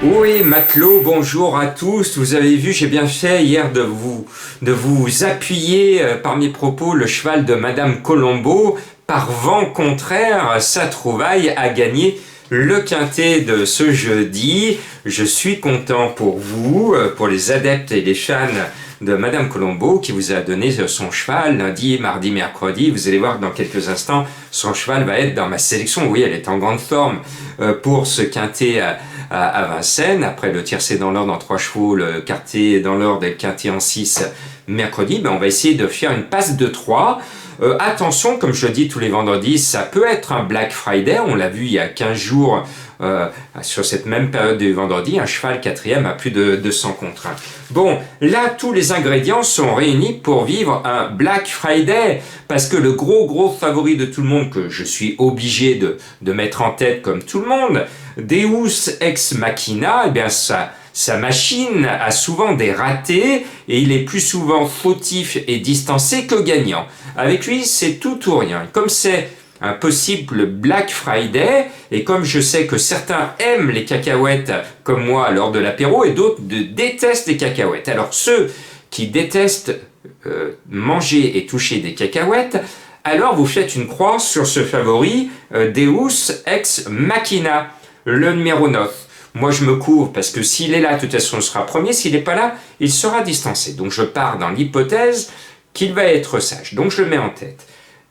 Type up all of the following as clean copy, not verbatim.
Oui, matelot, bonjour à tous. Vous avez vu, j'ai bien fait hier de vous appuyer par mes propos le cheval de Madame Colombo. Par vent contraire, sa trouvaille a gagné le quintet de ce jeudi. Je suis content pour vous, pour les adeptes et les fans de Madame Colombo qui vous a donné son cheval lundi, mardi, mercredi. Vous allez voir dans quelques instants, son cheval va être dans ma sélection. Oui, elle est en grande forme pour ce quintet à Vincennes. Après le tiercé dans l'ordre en 3 chevaux, le quartier dans l'ordre et le quintet en 6 mercredi, on va essayer de faire une passe de 3. Attention, comme je le dis tous les vendredis, ça peut être un Black Friday. On l'a vu il y a 15 jours sur cette même période du vendredi, un cheval quatrième à plus de 200 contre 1. Bon, là, tous les ingrédients sont réunis pour vivre un Black Friday, parce que le gros favori de tout le monde, que je suis obligé de mettre en tête comme tout le monde, Deus Ex Machina, eh bien sa machine a souvent des ratés et il est plus souvent fautif et distancé que gagnant. Avec lui, c'est tout ou rien. Comme c'est un possible Black Friday, et comme je sais que certains aiment les cacahuètes comme moi lors de l'apéro et d'autres détestent les cacahuètes. Alors ceux qui détestent manger et toucher des cacahuètes, alors vous faites une croix sur ce favori Deus Ex Machina, le numéro 9. Moi, je me couvre parce que s'il est là, de toute façon, il sera premier. S'il n'est pas là, il sera distancé. Donc, je pars dans l'hypothèse qu'il va être sage. Donc, je le mets en tête.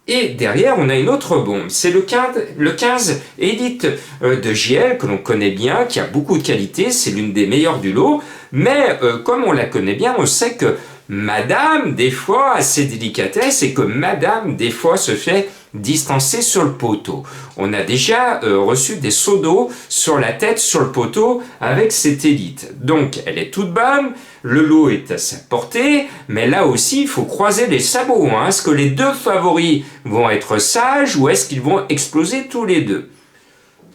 Et derrière, on a une autre bombe. C'est le 15 Élite de JL, que l'on connaît bien, qui a beaucoup de qualité. C'est l'une des meilleures du lot. Mais comme on la connaît bien, on sait que Madame, des fois, a ses délicatesses et que Madame, des fois, se fait distancer sur le poteau. On a déjà reçu des seaux d'eau sur la tête, sur le poteau, avec cette élite. Donc, elle est toute bonne, le lot est à sa portée, mais là aussi, il faut croiser les sabots. Est-ce que les deux favoris vont être sages ou est-ce qu'ils vont exploser tous les deux?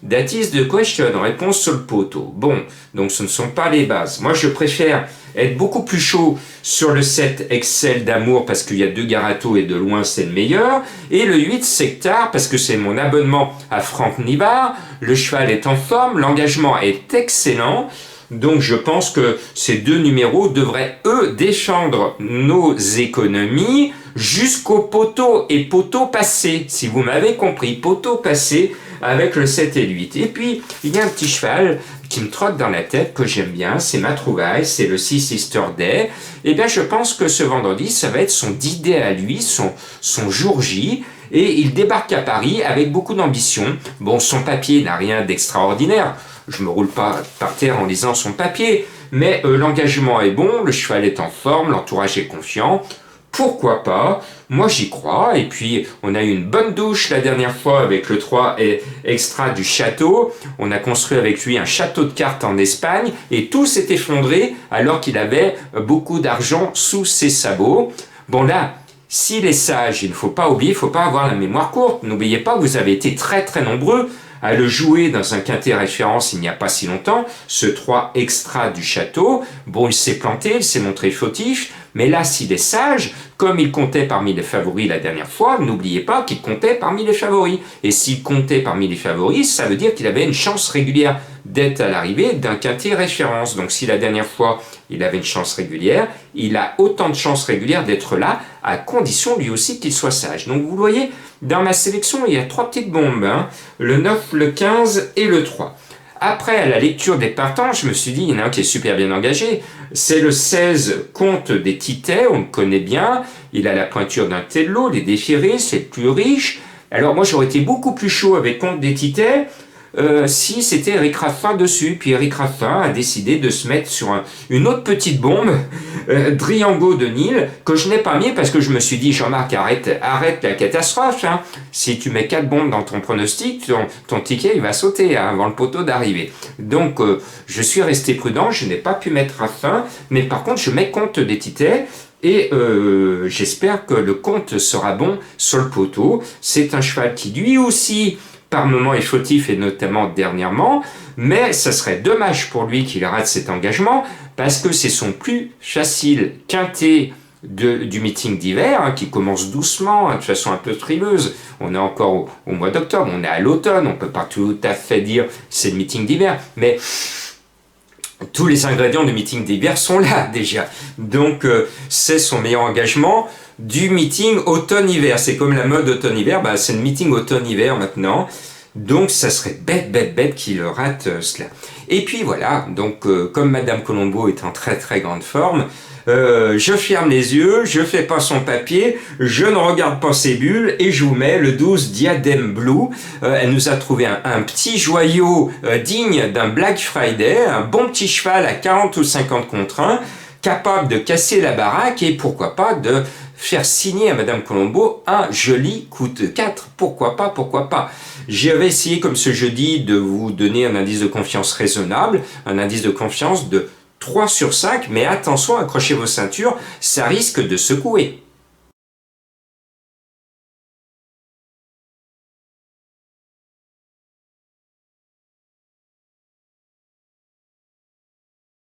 That is the question, réponse sur le poteau. Bon, donc ce ne sont pas les bases. Moi, je préfère être beaucoup plus chaud sur le 7 Excel d'amour parce qu'il y a 2 Garato et de loin c'est le meilleur. Et le 8 Sectar parce que c'est mon abonnement à Franck Nivard. Le cheval est en forme, l'engagement est excellent. Donc je pense que ces deux numéros devraient, eux, défendre nos économies jusqu'au poteau et poteau passé. Si vous m'avez compris, poteau passé avec le 7 et le 8. Et puis, il y a un petit cheval qui me trotte dans la tête, que j'aime bien, c'est ma trouvaille, c'est le 6 Easter Day. Eh bien, je pense que ce vendredi, ça va être son D-Day à lui, son jour J, et il débarque à Paris avec beaucoup d'ambition. Bon, son papier n'a rien d'extraordinaire, je me roule pas par terre en lisant son papier, mais l'engagement est bon, le cheval est en forme, l'entourage est confiant. Pourquoi pas? Moi j'y crois. Et puis on a eu une bonne douche la dernière fois avec le 3 extra du château. On a construit avec lui un château de cartes en Espagne et tout s'est effondré alors qu'il avait beaucoup d'argent sous ses sabots. Bon là, s'il est sage, il ne faut pas oublier, il ne faut pas avoir la mémoire courte. N'oubliez pas, vous avez été très nombreux à le jouer dans un quintet référence il n'y a pas si longtemps, ce 3 extra du château. Bon, il s'est planté, il s'est montré fautif, mais là, s'il est sage, comme il comptait parmi les favoris la dernière fois, n'oubliez pas qu'il comptait parmi les favoris. Et s'il comptait parmi les favoris, ça veut dire qu'il avait une chance régulière d'être à l'arrivée d'un quintet référence. Donc si la dernière fois, il avait une chance régulière, il a autant de chances régulières d'être là, à condition lui aussi qu'il soit sage. Donc vous voyez, dans ma sélection, il y a 3 petites bombes, le 9, le 15 et le 3. Après, à la lecture des partants, je me suis dit, il y en a un qui est super bien engagé. C'est le 16, Comte des Titets, on le connaît bien. Il a la pointure d'un Tello, les déférés, c'est le plus riche. Alors moi, j'aurais été beaucoup plus chaud avec Comte des Titets si c'était Eric Raffin dessus. Puis Eric Raffin a décidé de se mettre sur une autre petite bombe, Driango de Nîmes, que je n'ai pas mis parce que je me suis dit, Jean-Marc, arrête la catastrophe. Si tu mets 4 bombes dans ton pronostic, ton ticket il va sauter avant le poteau d'arrivée. Donc je suis resté prudent, je n'ai pas pu mettre Raffin, mais par contre je mets Comte des Titets. Et j'espère que le compte sera bon sur le poteau. C'est un cheval qui lui aussi par moments est fautif et notamment dernièrement, mais ça serait dommage pour lui qu'il rate cet engagement parce que c'est son plus facile quintet du meeting d'hiver qui commence doucement, de façon un peu frileuse. On est encore au mois d'octobre, on est à l'automne, on peut pas tout à fait dire c'est le meeting d'hiver, mais tous les ingrédients du meeting d'hiver sont là déjà. Donc c'est son meilleur engagement du meeting automne-hiver. C'est comme la mode automne-hiver, bah, c'est le meeting automne-hiver maintenant. Donc ça serait bête qu'il rate cela. Et puis voilà, donc comme Madame Colombo est en très grande forme, je ferme les yeux, je fais pas son papier, je ne regarde pas ses bulles et je vous mets le 12 Diadème Blue. Elle nous a trouvé un petit joyau digne d'un Black Friday, un bon petit cheval à 40 ou 50 contre 1, capable de casser la baraque et pourquoi pas de faire signer à Madame Colombo un joli coup de 4. Pourquoi pas. J'avais essayé comme ce jeudi de vous donner un indice de confiance raisonnable, un indice de confiance de 3 sur 5, mais attention, accrochez vos ceintures, ça risque de secouer.